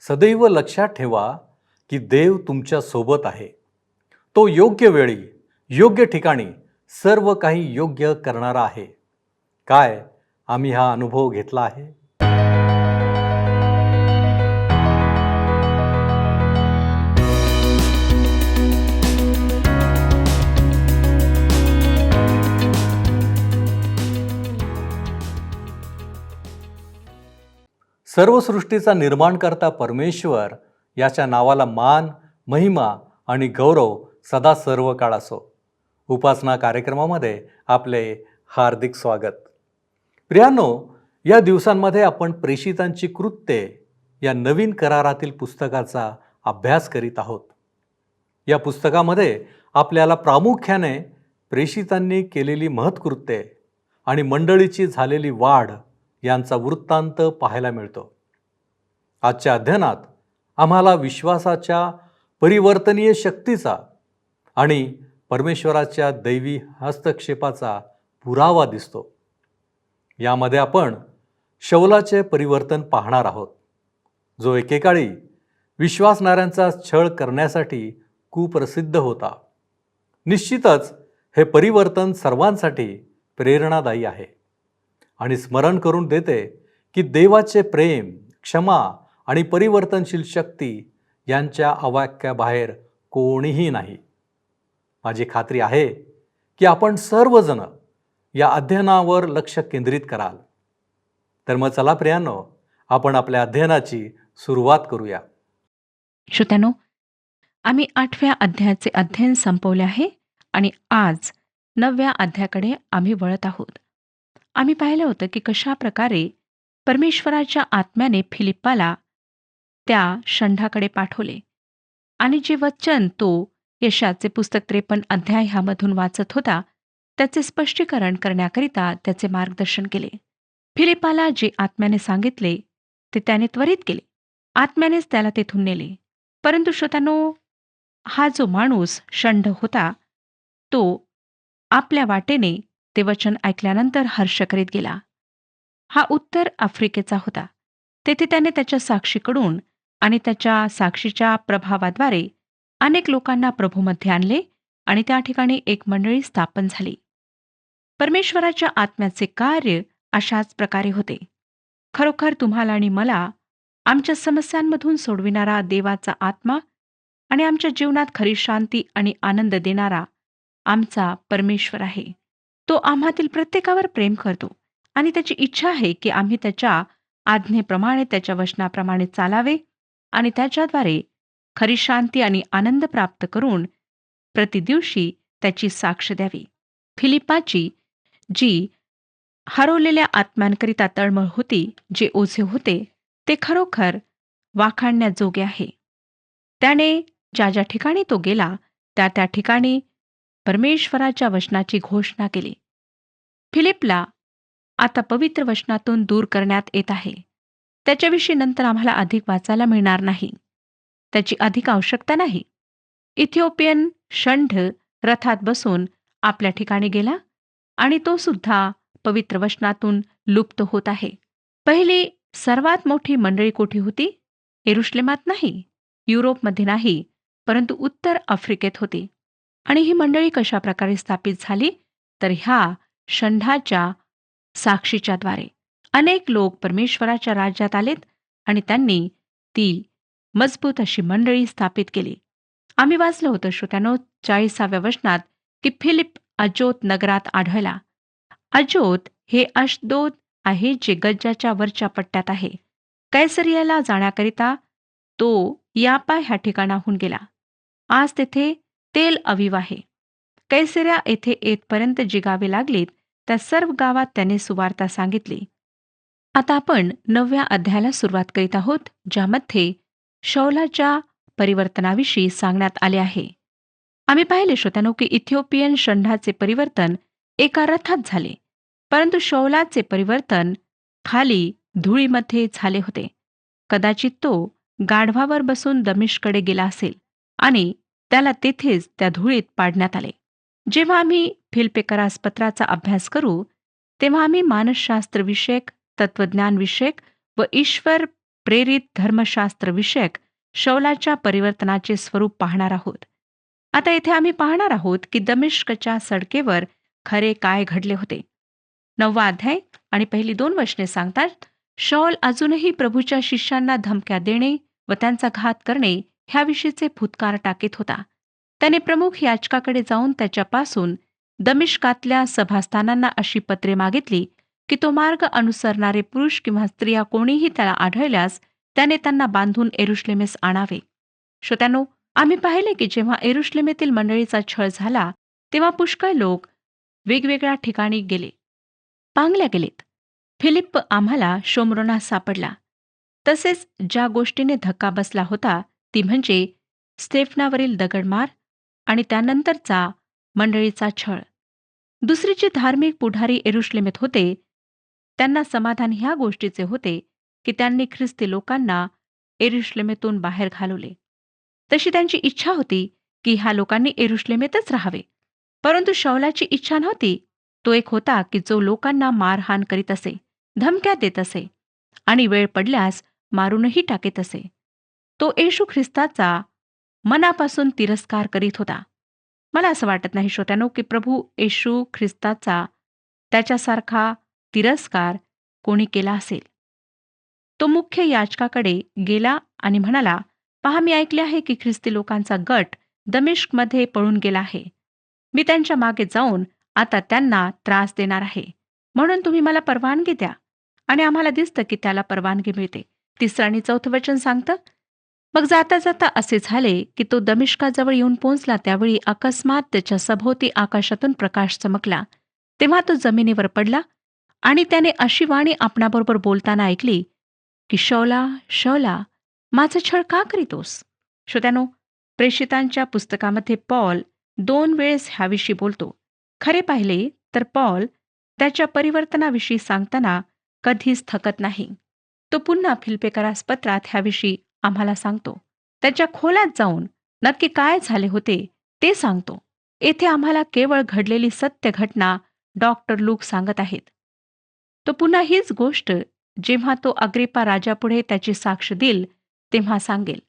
सदैव लक्षात ठेवा की देव तुमच्या सोबत आहे. तो योग्य वेळी, योग्य ठिकाणी सर्व काही योग्य करणारा आहे. काय आम्ही हा अनुभव घेतला आहे? सर्व सृष्टीचा निर्माणकर्ता परमेश्वर याच्या नावाला मान, महिमा आणि गौरव सदा सर्व काळ असो. उपासना कार्यक्रमामध्ये आपले हार्दिक स्वागत. प्रियांनो, या दिवसांमध्ये आपण प्रेषितांची कृत्ये या नवीन करारातील पुस्तकाचा अभ्यास करीत आहोत. या पुस्तकामध्ये आपल्याला प्रामुख्याने प्रेषितांनी केलेली महत्कृत्ये आणि मंडळीची झालेली वाढ यांचा वृत्तांत पाहायला मिळतो. आजच्या अध्ययनात आम्हाला विश्वासाच्या परिवर्तनीय शक्तीचा आणि परमेश्वराच्या दैवी हस्तक्षेपाचा पुरावा दिसतो. यामध्ये आपण शौलाचे परिवर्तन पाहणार आहोत, जो एकेकाळी विश्वासणाऱ्यांचा छळ करण्यासाठी कुप्रसिद्ध होता. निश्चितच हे परिवर्तन सर्वांसाठी प्रेरणादायी आहे आणि स्मरण करून देते की देवाचे प्रेम, क्षमा आणि परिवर्तनशील शक्ती यांच्या अवाक्याबाहेर कोणीही नाही. माझी खात्री आहे की आपण सर्वजण या अध्ययनावर लक्ष केंद्रित कराल. तर मग चला प्रियांनो, आपण आपल्या अध्ययनाची सुरुवात करूया. श्रोत्यानो, आम्ही 8व्या अध्यायाचे अध्ययन संपवले आहे आणि आज 9व्या अध्यायाकडे आम्ही वळत आहोत. आम्ही पाहिलं होतं की कशा प्रकारे परमेश्वराच्या आत्म्याने फिलिप्पाला त्या षंढाकडे पाठवले आणि जे वचन तो यशाचे पुस्तक 53 अध्याय ह्यामधून वाचत होता त्याचे स्पष्टीकरण करण्याकरिता त्याचे मार्गदर्शन केले. फिलिप्पाला जे आत्म्याने सांगितले ते त्याने त्वरित केले. आत्म्यानेच त्याला तेथून नेले. परंतु श्रोत्यानो, हा जो माणूस षंढ होता तो आपल्या वाटेने ते वचन ऐकल्यानंतर हर्ष करीत गेला. हा उत्तर आफ्रिकेचा होता. तेथे त्याने त्याच्या साक्षीकडून आणि त्याच्या साक्षीच्या प्रभावाद्वारे अनेक लोकांना प्रभूमध्ये आणले आणि त्या ठिकाणी एक मंडळी स्थापन झाली. परमेश्वराच्या आत्म्याचे कार्य अशाच प्रकारे होते. खरोखर तुम्हाला आणि मला आमच्या समस्यांमधून सोडविणारा देवाचा आत्मा आणि आमच्या जीवनात खरी शांती आणि आनंद देणारा आमचा परमेश्वर आहे. तो आम्हातील प्रत्येकावर प्रेम करतो आणि त्याची इच्छा आहे की आम्ही त्याच्या आज्ञेप्रमाणे, त्याच्या वचनाप्रमाणे चालावे आणि त्याच्याद्वारे खरी शांती आणि आनंद प्राप्त करून प्रतिदिवशी त्याची साक्ष द्यावी. फिलिप्पाची जी हरवलेल्या आत्म्यांकरिता तळमळ होती, जे ओझे होते, ते खरोखर वाखाणण्याजोगे आहे. त्याने ज्या ज्या ठिकाणी तो गेला त्या त्या ठिकाणी परमेश्वराच्या वचनाची घोषणा केली. फिलिपला आता पवित्र वचनातून दूर करण्यात येत आहे. त्याच्याविषयी नंतर आम्हाला अधिक वाचायला मिळणार नाही. त्याची अधिक आवश्यकता नाही. इथिओपियन षंढ रथात बसून आपल्या ठिकाणी गेला आणि तो सुद्धा पवित्र वचनातून लुप्त होत आहे. पहिली सर्वात मोठी मंडळी कोठी होती? येरुशलेमात नाही, युरोपमध्ये नाही, परंतु उत्तर आफ्रिकेत होती. आणि ही मंडळी कशा प्रकारे स्थापित झाली? तर ह्या षंढाच्या साक्षीच्याद्वारे अनेक लोक परमेश्वराच्या राज्यात आलेत आणि त्यांनी ती मजबूत अशी मंडळी स्थापित केली. आम्ही वाचलं होतं श्रोत्यानो 40व्या वचनात की फिलिप अजोत नगरात आढळला. अजोत हे अशदोद आहे, जे गज्जाच्या वरच्या पट्ट्यात आहे. कैसरियाला जाण्याकरिता तो यापा ह्या ठिकाणाहून गेला. आज तेथे तेल अवीव आहे. कैसरिया येथे येतपर्यंत जी गावे लागलीत त्या सर्व गावात त्याने सुवार्ता सांगितली. आता आपण 9व्या अध्यायाला सुरुवात करीत आहोत, ज्यामध्ये शौलाच्या परिवर्तनाविषयी सांगण्यात आले आहे. आम्ही पाहिले श्रोत्यानो की इथिओपियन षंढाचे परिवर्तन एका रथात झाले, परंतु शौलाचे परिवर्तन खाली धुळीमध्ये झाले होते. कदाचित तो गाढवावर बसून दमिश्ककडे गेला असेल आणि त्याला तेथेच त्या धुळीत पाडण्यात आले. जेव्हा आम्ही फिलिप्पिकरास पत्राचा अभ्यास करू तेव्हा आम्ही मानसशास्त्रविषयक, तत्वज्ञानविषयक व ईश्वर प्रेरित धर्मशास्त्र विषयक शौलाच्या परिवर्तनाचे स्वरूप पाहणार आहोत. आता येथे आम्ही पाहणार आहोत की दमिश्कच्या सडकेवर खरे काय घडले होते. 9वा अध्याय आणि पहिली 2 वचने सांगतात, शौल अजूनही प्रभूच्या शिष्यांना धमक्या देणे व त्यांचा घात करणे ह्याविषयीचे फुत्कार टाकीत होता. त्याने प्रमुख याजकाकडे जाऊन त्याच्यापासून दमिश्कातल्या सभास्थानांना अशी पत्रे मागितली की तो मार्ग अनुसरणारे पुरुष किंवा स्त्रिया कोणीही त्याला आढळल्यास त्याने त्यांना बांधून एरुश्लेमेस आणावे. श्रोत्यांनो, आम्ही पाहिले की जेव्हा एरुश्लेमेतील मंडळीचा छळ झाला तेव्हा पुष्कळ लोक वेगवेगळ्या ठिकाणी पांगल्या गेलेत. फिलिप्प आम्हाला शोम्रोनात सापडला. तसेच ज्या गोष्टीने धक्का बसला होता ती म्हणजे स्टेफनावरील दगडमार आणि त्यानंतरचा मंडळीचा छळ. दुसरे जे धार्मिक पुढारी एरुश्लेमेत होते त्यांना समाधान ह्या गोष्टीचे होते की त्यांनी ख्रिस्ती लोकांना एरुश्लेमेतून बाहेर घालवले. तशी त्यांची इच्छा होती की ह्या लोकांनी एरुश्लेमेतच राहावे. परंतु शौलाची इच्छा नव्हती. तो एक होता की जो लोकांना मारहाण करीत असे, धमक्या देत असे आणि वेळ पडल्यास मारूनही टाकीत असे. तो येशू ख्रिस्ताचा मनापासून तिरस्कार करीत होता. मला असं वाटत नाही श्रोत्यानो की प्रभू येशू ख्रिस्ताचा त्याच्यासारखा तिरस्कार कोणी केला असेल. तो मुख्य याजकाकडे गेला आणि म्हणाला, पहा, मी ऐकले आहे की ख्रिस्ती लोकांचा गट दमिश्कमध्ये पळून गेला आहे. मी त्यांच्या मागे जाऊन आता त्यांना त्रास देणार आहे. म्हणून तुम्ही मला परवानगी द्या. आणि आम्हाला दिसतं की त्याला परवानगी मिळते. 3 आणि 4 वचन सांगतं, मग जाता जाता असे झाले की तो दमिश्काजवळ येऊन पोहोचला. त्यावेळी अकस्मात त्याच्या सभोवती आकाशातून प्रकाश चमकला. तेव्हा तो जमिनीवर पडला आणि त्याने अशी वाणी आपणाबरोबर बोलताना ऐकली की शौला, शौला, माझा छळ का करीतोस? श्रोत्यानो, प्रेषितांच्या पुस्तकामध्ये पॉल 2 वेळेस ह्याविषयी बोलतो. खरे पाहिले तर पॉल त्याच्या परिवर्तनाविषयी सांगताना कधीच थकत नाही. तो पुन्हा फिलिप्पियरास पत्रात ह्याविषयी आम्हाला सांगतो. त्याच्या खोलात जाऊन नक्की काय झाले होते ते सांगतो. येथे आम्हाला केवळ घडलेली सत्य घटना डॉक्टर लूक सांगत आहेत. तो पुन्हा हीच गोष्ट जेव्हा तो अग्रिप्पा राजापुढे त्याची साक्ष देईल तेव्हा सांगेल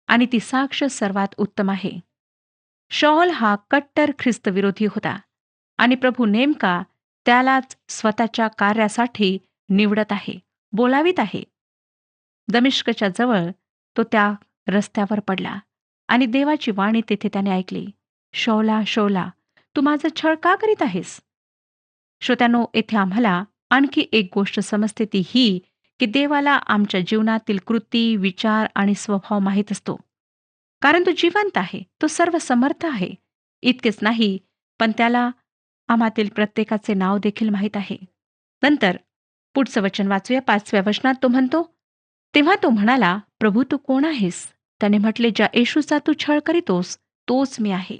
आणि ती साक्ष सर्वात उत्तम आहे. शौल हा कट्टर ख्रिस्तविरोधी होता आणि प्रभू नेमका त्यालाच स्वतःच्या कार्यासाठी निवडत आहे, बोलावित आहे. दमिश्कच्या जवळ तो त्या रस्त्यावर पडला आणि देवाची वाणी तेथे त्याने ऐकली, शौला, शौला, तू माझा छळ का करीत आहेस? श्रोत्यानो, येथे आम्हाला आणखी एक गोष्ट समजते, ती ही की देवाला आमच्या जीवनातील कृती, विचार आणि स्वभाव माहीत असतो. कारण तो जिवंत आहे, तो सर्व समर्थ आहे. इतकेच नाही, पण त्याला आम्हातील प्रत्येकाचे नाव देखील माहीत आहे. नंतर पुढचं वचन वाचूया. 5व्या वचनात तो म्हणतो, तेव्हा तो म्हणाला, प्रभू तू कोण आहेस? त्याने म्हटले, ज्या येशूचा तू छळ करीतोस तोच मी आहे.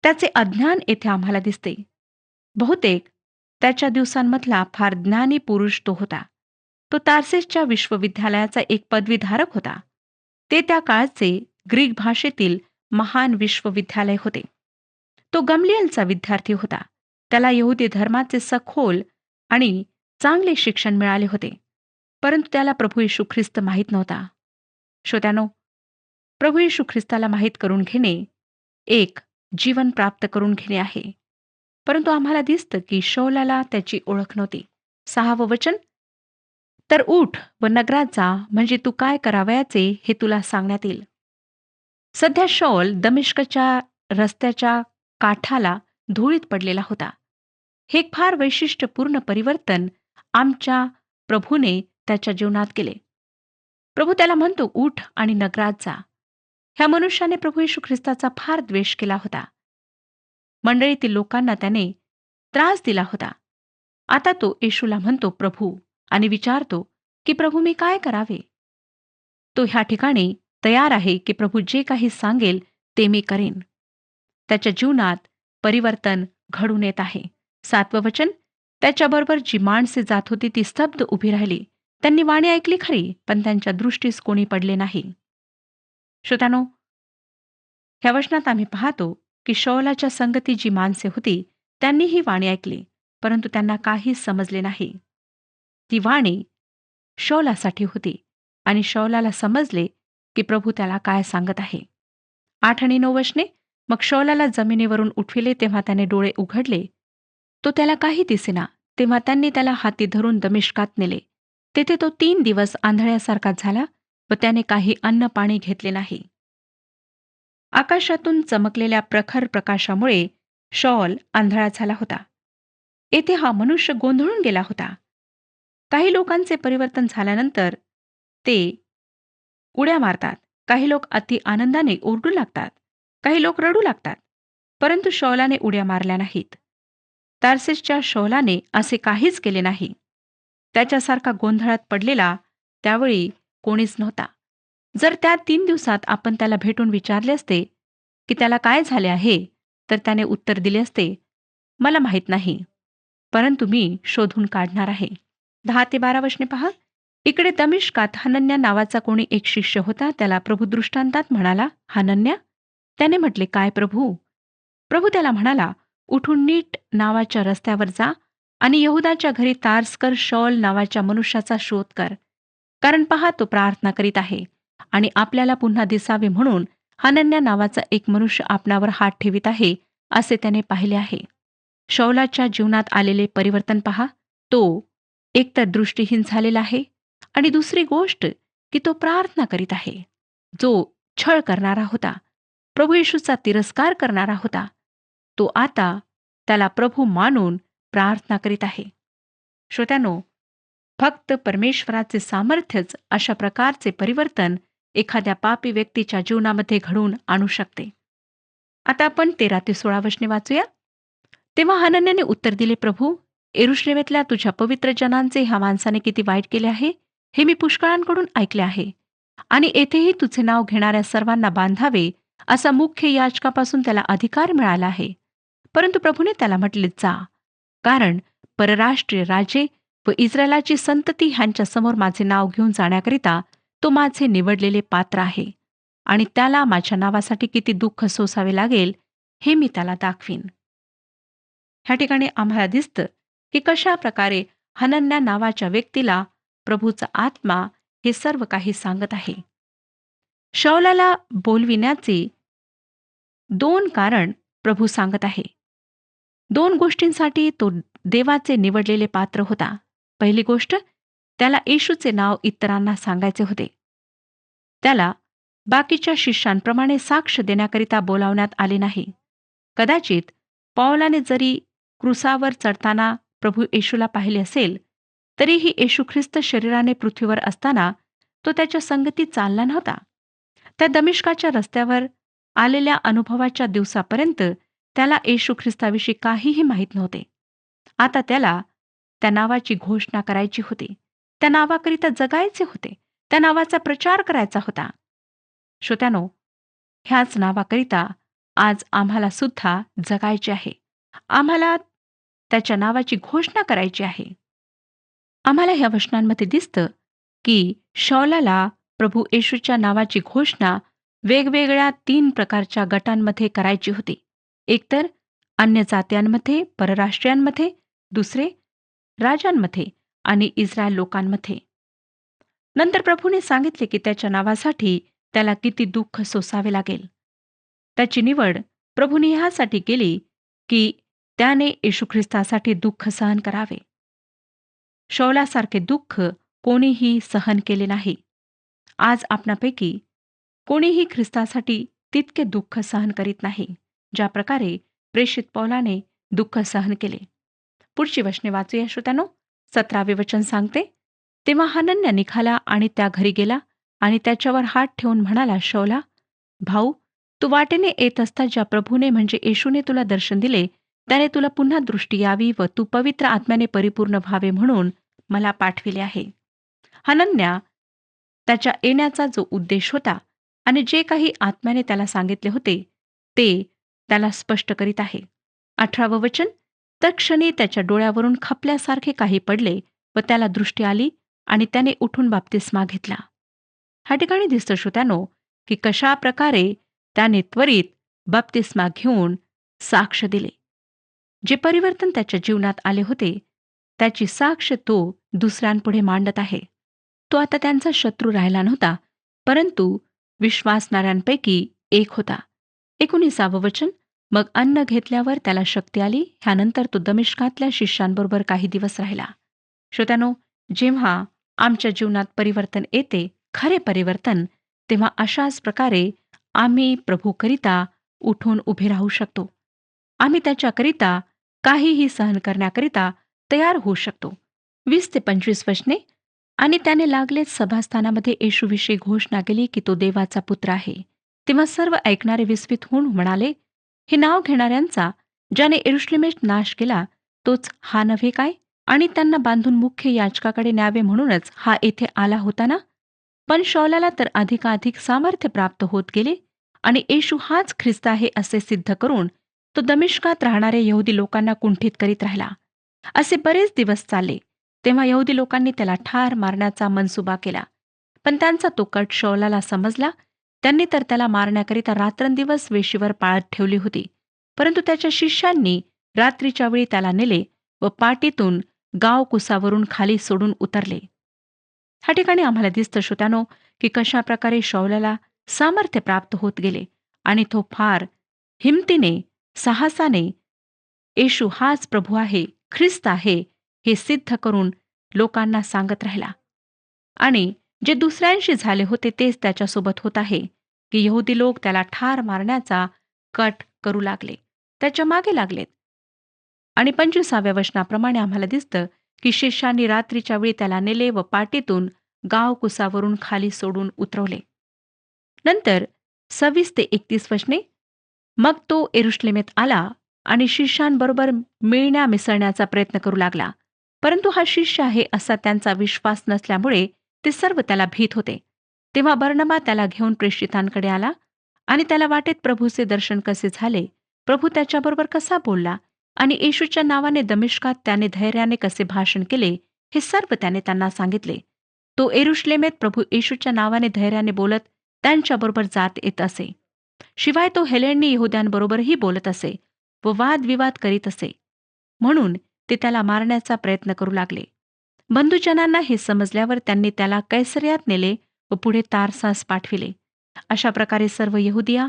त्याचे अज्ञान येथे आम्हाला दिसते. बहुतेक त्याच्या दिवसांमधला फार ज्ञानी पुरुष तो होता. तो तार्सेसच्या विश्वविद्यालयाचा एक पदवीधारक होता. ते त्या काळचे ग्रीक भाषेतील महान विश्वविद्यालय होते. तो गमलिएलचा विद्यार्थी होता. त्याला यहुदी धर्माचे सखोल आणि चांगले शिक्षण मिळाले होते. परंतु त्याला प्रभू येशू ख्रिस्त माहीत नव्हता. श्रोत्यानो, प्रभू येशू ख्रिस्ताला माहीत करून घेणे एक जीवन प्राप्त करून घेणे आहे. परंतु आम्हाला दिसतं की शौलाला त्याची ओळख नव्हती. 6वं वचन, तर उठ व नगरात जा, म्हणजे तू काय करावयाचे हे तुला सांगण्यात येईल. सध्या शौल दमिश्कच्या रस्त्याच्या काठाला धुळीत पडलेला होता. हे एक फार वैशिष्ट्यपूर्ण परिवर्तन आमच्या प्रभूने त्याच्या जीवनात केले. प्रभू त्याला म्हणतो, उठ आणि नगरात जा. ह्या मनुष्याने प्रभू येशू ख्रिस्ताचा फार द्वेष केला होता. मंडळीतील लोकांना त्याने त्रास दिला होता. आता तो येशूला म्हणतो प्रभू आणि विचारतो की प्रभू मी काय करावे? तो ह्या ठिकाणी तयार आहे की प्रभू जे काही सांगेल ते मी करेन. त्याच्या जीवनात परिवर्तन घडून येत आहे. 7वं वचन, त्याच्याबरोबर जी माणसे जात होती ती स्तब्ध उभी राहिली. त्यांनी वाणी ऐकली खरी, पण त्यांच्या दृष्टीस कोणी पडले नाही. श्रोत्यानो, ह्या वचनात आम्ही पाहतो की शौलाच्या संगती जी माणसे होती त्यांनी ही वाणी ऐकली, परंतु त्यांना काहीच समजले नाही. ती वाणी शौलासाठी होती, आणि शौलाला समजले की प्रभू त्याला काय सांगत आहे. 8 आणि 9 वचने. मग शौलाला जमिनीवरून उठविले तेव्हा त्याने डोळे उघडले. तो त्याला काही दिसेना. तेव्हा त्यांनी त्याला हाती धरून दमिश्कात नेले. तेथे तो 3 दिवस आंधळ्यासारखा झाला व त्याने काही अन्न पाणी घेतले नाही. आकाशातून चमकलेल्या प्रखर प्रकाशामुळे शॉल आंधळा झाला होता. येथे हा मनुष्य गोंधळून गेला होता. काही लोकांचे परिवर्तन झाल्यानंतर ते उड्या मारतात. काही लोक अति आनंदाने ओरडू लागतात. काही लोक रडू लागतात. परंतु शौलाने उड्या मारल्या नाहीत. तार्सेसच्या शौलाने असे काहीच केले नाही. त्याच्यासारखा गोंधळात पडलेला त्यावेळी कोणीच नव्हता. जर त्या 3 दिवसात आपण त्याला भेटून विचारले असते की त्याला काय झाले आहे, तर त्याने उत्तर दिले असते, मला माहीत नाही, परंतु मी शोधून काढणार आहे. 10 ते 12 वचने पहा. इकडे दमिश्कात हनन्या नावाचा कोणी एक शिष्य होता. त्याला प्रभू दृष्टांतात म्हणाला, हनन्या. त्याने म्हटले, काय प्रभू? प्रभू त्याला म्हणाला, उठून नीट नावाच्या रस्त्यावर जा आणि यहुदाच्या घरी तार्सकर शौल नावाच्या मनुष्याचा शोध कर. कारण पहा, तो प्रार्थना करीत आहे आणि आपल्याला पुन्हा दिसावे म्हणून हनन्या नावाचा एक मनुष्य आपणावर हात ठेवित आहे, असे त्याने पाहिले आहे. शौलाच्या जीवनात आलेले परिवर्तन पहा. तो एकतर दृष्टीहीन झालेला आहे आणि दुसरी गोष्ट की तो प्रार्थना करीत आहे. जो छळ करणारा होता, प्रभू येशूचा तिरस्कार करणारा होता, तो आता त्याला प्रभू मानून प्रार्थना करीत आहे. श्रोत्यानो, फक्त परमेश्वराचे सामर्थ्यच अशा प्रकारचे परिवर्तन एखाद्या पापी व्यक्तीच्या जीवनामध्ये घडवून आणू शकते. आता आपण 13 ते 16 वचने वाचूया. तेव्हा हनन्याने उत्तर दिले, प्रभू, यरुशलेमेतल्या तुझ्या पवित्र जनांचे ह्या माणसाने किती वाईट केले आहे, हे मी पुष्कळांकडून ऐकले आहे. आणि येथेही तुझे नाव घेणाऱ्या सर्वांना बांधावे असा मुख्य याजकापासून त्याला अधिकार मिळाला आहे. परंतु प्रभूने त्याला म्हटले, जा, कारण परराष्ट्रीय राजे व इस्रायलाची संतती ह्यांच्या समोर माझे नाव घेऊन जाण्याकरिता तो माझे निवडलेले पात्र आहे. आणि त्याला माझ्या नावासाठी किती दुःख सोसावे लागेल हे मी त्याला दाखवीन. ह्या ठिकाणी आम्हाला दिसतं की कशा प्रकारे हनन्या नावाच्या व्यक्तीला प्रभूचा आत्मा हे सर्व काही सांगत आहे. शौलाला बोलविण्याचे 2 कारण प्रभू सांगत आहे. 2 गोष्टींसाठी तो देवाचे निवडलेले पात्र होता. पहिली गोष्ट, त्याला येशूचे नाव इतरांना सांगायचे होते. त्याला बाकीच्या शिष्यांप्रमाणे साक्ष देण्याकरिता बोलावण्यात आले नाही. कदाचित पौलाने जरी क्रुसावर चढताना प्रभू येशूला पाहिले असेल, तरीही येशू ख्रिस्त शरीराने पृथ्वीवर असताना तो त्याच्या संगतीत चालला नव्हता. त्या दमिश्काच्या रस्त्यावर आलेल्या अनुभवाच्या दिवसापर्यंत त्याला येशू ख्रिस्ताविषयी काहीही माहीत नव्हते. आता त्याला त्या नावाची घोषणा करायची होती. त्या नावाकरिता जगायचे होते. त्या नावाचा प्रचार करायचा होता. श्रोत्यानो, ह्याच नावाकरिता आज आम्हाला सुद्धा जगायचे आहे. आम्हाला त्याच्या नावाची घोषणा करायची आहे. आम्हाला ह्या वचनांमध्ये दिसतं की शौलाला प्रभू येशूच्या नावाची घोषणा वेगवेगळ्या 3 प्रकारच्या गटांमध्ये करायची होती. एकतर अन्य जात्यांमध्ये, परराष्ट्रीयांमध्ये, दुसरे राजांमध्ये आणि इस्रायल लोकांमध्ये. नंतर प्रभूने सांगितले की त्याच्या नावासाठी त्याला किती दुःख सोसावे लागेल. त्याची निवड प्रभूने ह्यासाठी केली की त्याने येशू ख्रिस्तासाठी दुःख सहन करावे. शौलासारखे दुःख कोणीही सहन केले नाही. आज आपणापैकी कोणीही ख्रिस्तासाठी तितके दुःख सहन करीत नाही, ज्या प्रकारे प्रेषित पौलाने दुःख सहन केले. पुढची वचने वाचूया श्रोत्यानो. 17वे वचन सांगते, तेव्हा हनन्या निघाला आणि त्या घरी गेला आणि त्याच्यावर हात ठेवून म्हणाला, शौला, भाऊ, तू वाटेने येत असता ज्या प्रभूने म्हणजे येशूने तुला दर्शन दिले, त्याने तुला पुन्हा दृष्टी यावी व तू पवित्र आत्म्याने परिपूर्ण व्हावे म्हणून मला पाठविले आहे. हनन्या त्याच्या येण्याचा जो उद्देश होता आणि जे काही आत्म्याने त्याला सांगितले होते ते त्याला स्पष्ट करीत आहे. 18वं वचन, तत्क्षणी त्याच्या डोळ्यावरून खपल्यासारखे काही पडले व त्याला दृष्टी आली आणि त्याने उठून बाप्तिस्मा घेतला. ह्या ठिकाणी दिसतं श्रोत्यानो की कशा प्रकारे त्याने त्वरित बाप्तिस्मा घेऊन साक्ष दिले. जे परिवर्तन त्याच्या जीवनात आले होते त्याची साक्ष तो दुसऱ्यांपुढे मांडत आहे. तो आता त्यांचा शत्रू राहिला नव्हता, परंतु विश्वासणाऱ्यांपैकी एक होता. 19 वचन. मग अन्न घेतल्यावर त्याला शक्ती आली. ह्यानंतर तो दमिश्कातल्या शिष्यांबरोबर काही दिवस राहिला. श्रोत्यानो, जेव्हा आमच्या जीवनात परिवर्तन येते, खरे परिवर्तन, तेव्हा अशाच प्रकारे आम्ही प्रभूकरिता उठून उभे राहू शकतो. आम्ही त्याच्याकरिता काहीही सहन करण्याकरिता तयार होऊ शकतो. 20 ते 25 वचने. आणि त्याने लागलेच सभास्थानामध्ये येशूविषयी घोषणा केली की तो देवाचा पुत्र आहे. तेव्हा सर्व ऐकणारे विस्मित होऊन म्हणाले, हे नाव घेणाऱ्यांचा ज्याने यरुशलेमेत नाश केला तोच हा नव्हे काय? आणि त्यांना बांधून मुख्य याजकाकडे न्यावे म्हणूनच हा येथे आला होता ना? पण शौलाला तर अधिकाधिक सामर्थ्य प्राप्त होत गेले आणि येशू हाच ख्रिस्त आहे असे सिद्ध करून तो दमिश्कात राहणाऱ्या यहुदी लोकांना कुंठित करीत राहिला. असे बरेच दिवस चालले. तेव्हा यहुदी लोकांनी त्याला ठार मारण्याचा मनसुबा केला. पण त्यांचा तो कट शौलाला समजला. त्यांनी तर त्याला मारण्याकरिता रात्रंदिवस वेशीवर पाळत ठेवली होती. परंतु त्याच्या शिष्यांनी रात्रीच्या वेळी त्याला नेले व पाटीतून गावकुसावरून खाली सोडून उतरले. ह्या ठिकाणी आम्हाला दिसतं श्रोत्यानो की कशा प्रकारे शौलाला सामर्थ्य प्राप्त होत गेले आणि तो फार हिमतीने, साहसाने येशू हाच प्रभू आहे, ख्रिस्त आहे, हे सिद्ध करून लोकांना सांगत राहिला. आणि जे दुसऱ्यांशी झाले होते तेच त्याच्यासोबत होत आहे की यहुदी लोक त्याला ठार मारण्याचा कट करू लागले, त्याच्या मागे लागलेत. आणि 25व्या वचनाप्रमाणे आम्हाला दिसतं की शिष्यांनी रात्रीच्या वेळी त्याला नेले व पाटीतून गावकुसावरून खाली सोडून उतरवले. नंतर 26 ते 31 वचने. मग तो यरुशलेमेत आला आणि शिष्यांबरोबर मिळण्या मिसळण्याचा प्रयत्न करू लागला. परंतु हा शिष्य आहे असा त्यांचा विश्वास नसल्यामुळे ते सर्व त्याला भीत होते. तेव्हा बर्नबा त्याला घेऊन प्रेषितांकडे आला आणि त्याला वाटेत प्रभूचे दर्शन कसे झाले, प्रभू त्याच्याबरोबर कसा बोलला आणि येशूच्या नावाने दमिश्कात त्याने धैर्याने कसे भाषण केले, हे सर्व त्याने त्यांना सांगितले. तो यरुशलेमेत प्रभू येशूच्या नावाने धैर्याने बोलत त्यांच्याबरोबर जात येत असे. शिवाय तो हेलेनी यहुद्यांबरोबरही बोलत असे व वादविवाद करीत असे. म्हणून ते त्याला मारण्याचा प्रयत्न करू लागले. बंधुजनांना हे समजल्यावर त्यांनी त्याला कैसरियात नेले व पुढे तारसास पाठविले. अशा प्रकारे सर्व यहुदिया,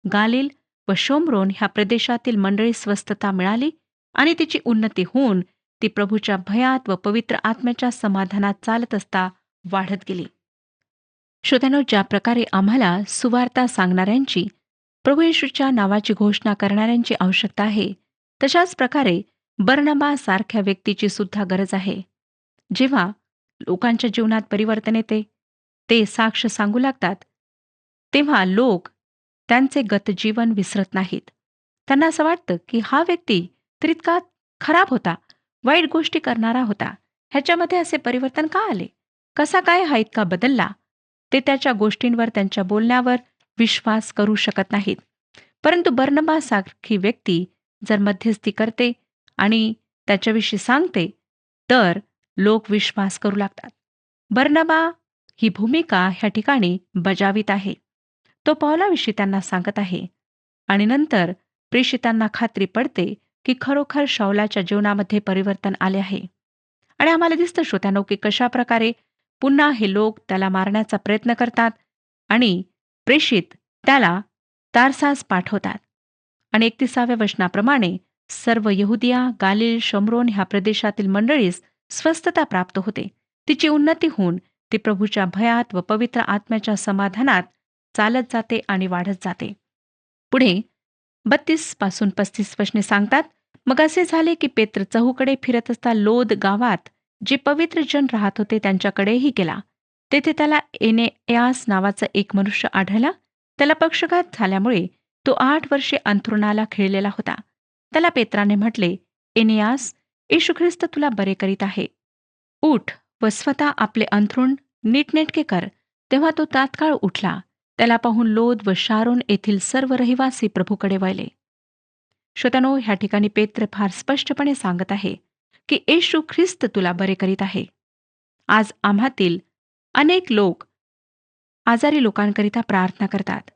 गालिल व शोमरोन ह्या प्रदेशातील मंडळी स्वस्थता मिळाली आणि तिची उन्नती होऊन ती प्रभूच्या भयात व पवित्र आत्म्याच्या समाधानात चालत असता वाढत गेली. श्रोत्यानो, ज्या प्रकारे आम्हाला सुवार्ता सांगणाऱ्यांची, प्रभू येशूच्या नावाची घोषणा करणाऱ्यांची आवश्यकता आहे, तशाच प्रकारे बर्नबा सारख्या व्यक्तीची सुद्धा गरज आहे. जेव्हा लोकांच्या जीवनात परिवर्तन येते, ते साक्ष सांगू लागतात, तेव्हा लोक त्यांचे गतजीवन विसरत नाहीत. त्यांना असं वाटतं की हा व्यक्ती तर इतका खराब होता, वाईट गोष्टी करणारा होता, ह्याच्यामध्ये असे परिवर्तन का आले? कसा काय हा इतका बदलला? ते त्याच्या गोष्टींवर, त्यांच्या बोलण्यावर विश्वास करू शकत नाहीत. परंतु बर्नबा सारखी व्यक्ती जर मध्यस्थी करते आणि त्याच्याविषयी सांगते, तर लोक विश्वास करू लागतात. बर्नबा ही भूमिका ह्या ठिकाणी बजावित आहे. तो पौलाविषयी त्यांना सांगत आहे आणि नंतर प्रेषितांना खात्री पडते की खरोखर शौलाच्या जीवनामध्ये परिवर्तन आले आहे. आणि आम्हाला दिसतं श्रोत्यानो की कशा प्रकारे पुन्हा हे लोक त्याला मारण्याचा प्रयत्न करतात आणि प्रेषित त्याला तारसास पाठवतात. आणि 31व्या वचनाप्रमाणे सर्व यहुदिया, गालिल, शमरोन ह्या प्रदेशातील मंडळीस स्वस्थता प्राप्त होते. तिची उन्नती होऊन ती प्रभूच्या भयात व पवित्र आत्म्याच्या समाधानात चालत जाते आणि वाढत जाते. पुढे 32 पासून 35 वचने सांगतात, मग असे झाले की पेत्र चहूकडे फिरत असता लोद गावात जे पवित्र जन राहत होते त्यांच्याकडेही गेला. तेथे त्याला एनेयास नावाचा एक मनुष्य आढळला. त्याला पक्षघात झाल्यामुळे तो 8 वर्षे अंथरुणाला खिळलेला होता. त्याला पेत्राने म्हटले, एनेयास, येशू ख्रिस्त तुला बरे करीत आहे. उठ व स्वतः आपले अंथरुण नीटनेटके कर. तेव्हा तो तात्काळ उठला. त्याला पाहून लोद व शारोन येथील सर्व रहिवासी प्रभूकडे वळले. श्रोत्यानो, ह्या ठिकाणी पेत्र फार स्पष्टपणे सांगत आहे की येशू ख्रिस्त तुला बरे करीत आहे. आज आम्हातील अनेक लोक आजारी लोकांकरिता प्रार्थना करतात,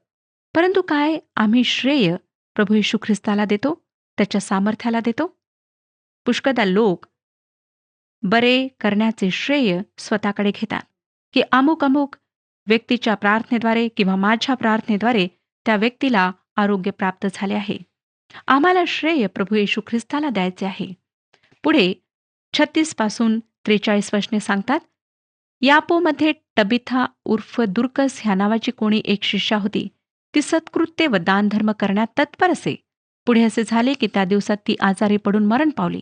परंतु काय आम्ही श्रेय प्रभू येशू ख्रिस्ताला देतो, त्याच्या सामर्थ्याला देतो? पुष्कळदा लोक बरे करण्याचे श्रेय स्वतःकडे घेतात. की अमुक अमुक व्यक्तीच्या प्रार्थनेद्वारे किंवा माझ्या प्रार्थनेद्वारे त्या व्यक्तीला आरोग्य प्राप्त झाले आहे. आम्हाला श्रेय प्रभू येशू ख्रिस्ताला द्यायचे आहे. पुढे 36 पासून 43 वचने सांगतात, यापोमध्ये टबिथा उर्फ दुर्कस ह्या नावाची कोणी एक शिष्या होती. ती सत्कृत्य व दानधर्म करण्यात तत्पर असे. पुढे असे झाले की त्या दिवसात ती आजारी पडून मरण पावली.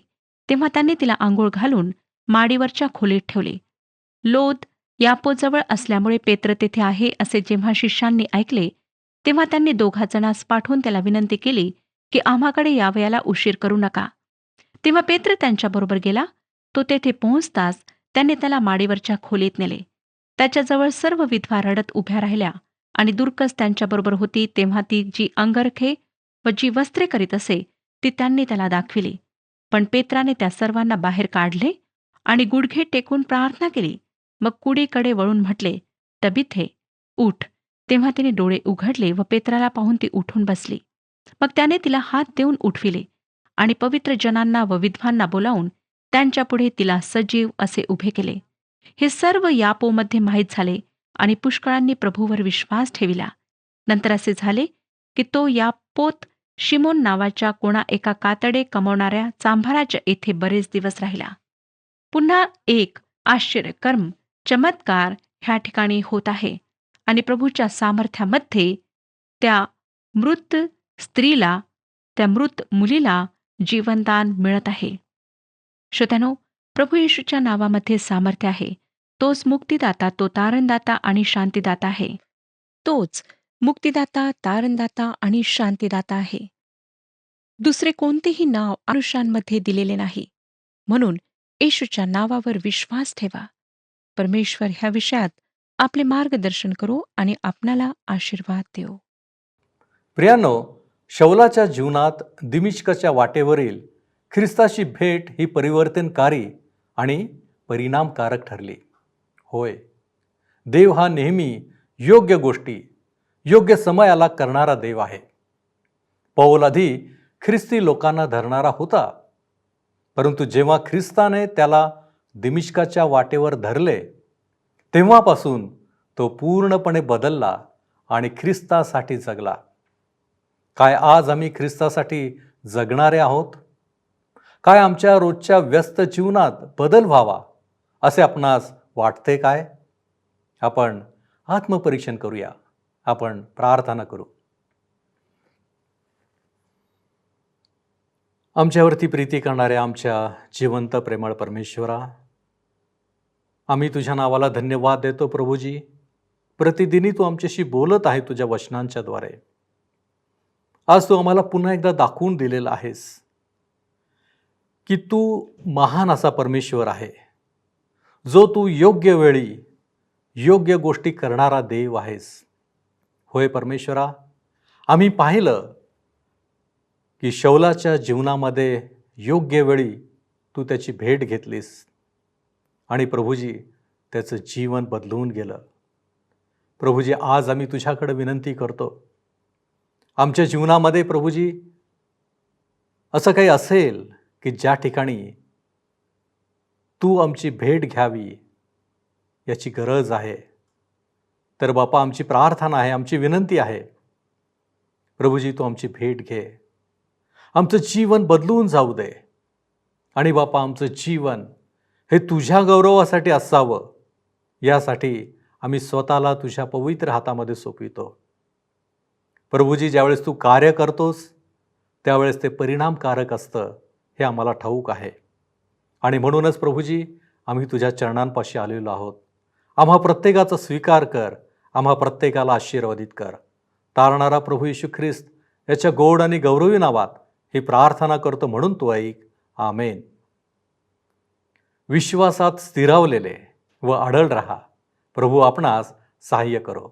तेव्हा त्यांनी तिला आंघोळ घालून माडीवरच्या खोलीत ठेवले. लोद यापोजवळ असल्यामुळे पेत्र तेथे आहे असे जेव्हा शिष्यांनी ऐकले, तेव्हा त्यांनी 2 जणांस पाठवून त्याला विनंती केली की आम्हाकडे यावयाला उशीर करू नका. तेव्हा पेत्र त्यांच्याबरोबर गेला. तो तेथे पोहोचताच त्याने त्याला माडीवरच्या खोलीत नेले. त्याच्याजवळ सर्व विधवा रडत उभ्या राहिल्या आणि दुर्कस त्यांच्याबरोबर होती. तेव्हा ती जी अंगरखे व जी वस्त्रे करीत असे ती त्यांनी त्याला दाखविली. पण पेत्राने त्या सर्वांना बाहेर काढले आणि गुडघे टेकून प्रार्थना केली. मग कुडीकडे वळून म्हटले, तबिथे, उठ. तेव्हा तिने डोळे उघडले व पेत्राला पाहून ती उठून बसली. मग त्याने तिला हात देऊन उठविले आणि पवित्र जनांना व विधवांना बोलावून त्यांच्यापुढे तिला सजीव असे उभे केले. हे सर्व यापोमध्ये माहीत झाले आणि पुष्कळांनी प्रभूवर विश्वास ठेविला. नंतर असे झाले की तो यापोत शिमोन नावाच्या कोणा एका कातडे कमवणाऱ्या चांभाराच्या येथे बरेच दिवस राहिला. पुन्हा एक आश्चर्यकर्म चमत्कार ह्या ठिकाणी होत आहे आणि प्रभूच्या सामर्थ्यामध्ये त्या मृत स्त्रीला, त्या मृत मुलीला जीवनदान मिळत आहे. श्रोत्यानो, प्रभू येशूच्या नावामध्ये सामर्थ्य आहे. तोच मुक्तिदाता, तो तारणदाता आणि शांतीदाता आहे. तोच मुक्तिदाता, तारणदाता आणि शांतीदाता आहे. दुसरे कोणतेही नाव मनुष्यांमध्ये दिलेले नाही. म्हणून येशूच्या नावावर विश्वास ठेवा. परमेश्वर ह्या विषयात आपले मार्गदर्शन करो आणि आपणाला आशीर्वाद देऊ. प्रियांनो, शौलाच्या जीवनात दिमिश्कच्या वाटेवरील ख्रिस्ताची भेट ही परिवर्तनकारी आणि परिणामकारक ठरली. होय, देव हा नेहमी योग्य गोष्टी योग्य समयाला करणारा देव आहे. पौल आधी ख्रिस्ती लोकांना धरणारा होता, परंतु जेव्हा ख्रिस्ताने त्याला दिमिश्काच्या वाटेवर धरले, तेव्हापासून तो पूर्णपणे बदलला आणि ख्रिस्तासाठी जगला. काय आज आम्ही ख्रिस्तासाठी जगणारे आहोत? काय आमच्या रोजच्या व्यस्त जीवनात बदल व्हावा असे आपणास वाटते काय? आपण आत्मपरीक्षण करूया. आपण प्रार्थना करू. आमच्यावरती प्रीती करणाऱ्या आमच्या जिवंत प्रेमळ परमेश्वरा, आम्ही तुझ्या नावाला धन्यवाद देतो. प्रभूजी, प्रतिदिनी तू आमच्याशी बोलत आहे तुझ्या वचनांच्या द्वारे. आज तू आम्हाला पुन्हा एकदा दाखवून दिलेला आहेस की तू महान असा परमेश्वर आहे, जो तू योग्य वेळी योग्य गोष्टी करणारा देव आहेस. होय परमेश्वरा, आम्ही पाहिलं की शौलाच्या जीवनामध्ये योग्य वेळी तू त्याची भेट घेतलीस आणि प्रभूजी त्याचं जीवन बदलून गेलं. प्रभूजी, आज आम्ही तुझ्याकडे विनंती करतो, आमच्या जीवनामध्ये प्रभूजी असं काही असेल की ज्या ठिकाणी तू आमची भेट घ्यावी याची गरज आहे, तर बापा आमची प्रार्थना आहे, आमची विनंती आहे, प्रभूजी तू आमची भेट घे, आमचं जीवन बदलून जाऊ दे आणि बापा आमचं जीवन हे तुझ्या गौरवासाठी असावं, यासाठी आम्ही स्वतःला तुझ्या पवित्र हातामध्ये सोपवितो. प्रभूजी, ज्यावेळेस तू कार्य करतोस त्यावेळेस ते परिणामकारक असतं हे आम्हाला ठाऊक आहे आणि म्हणूनच प्रभूजी आम्ही तुझ्या चरणांपाशी आलेलो आहोत. आम्हा प्रत्येकाचा स्वीकार कर, आम्हा प्रत्येकाला आशीर्वादित कर. तारणारा प्रभू येशू ख्रिस्त याच्या गोड आणि गौरवी नावात ही प्रार्थना करतो, म्हणून तू ऐक. आमेन. विश्वासात स्थिरावलेले व अढळ रहा. प्रभू आपणास सहाय्य करो.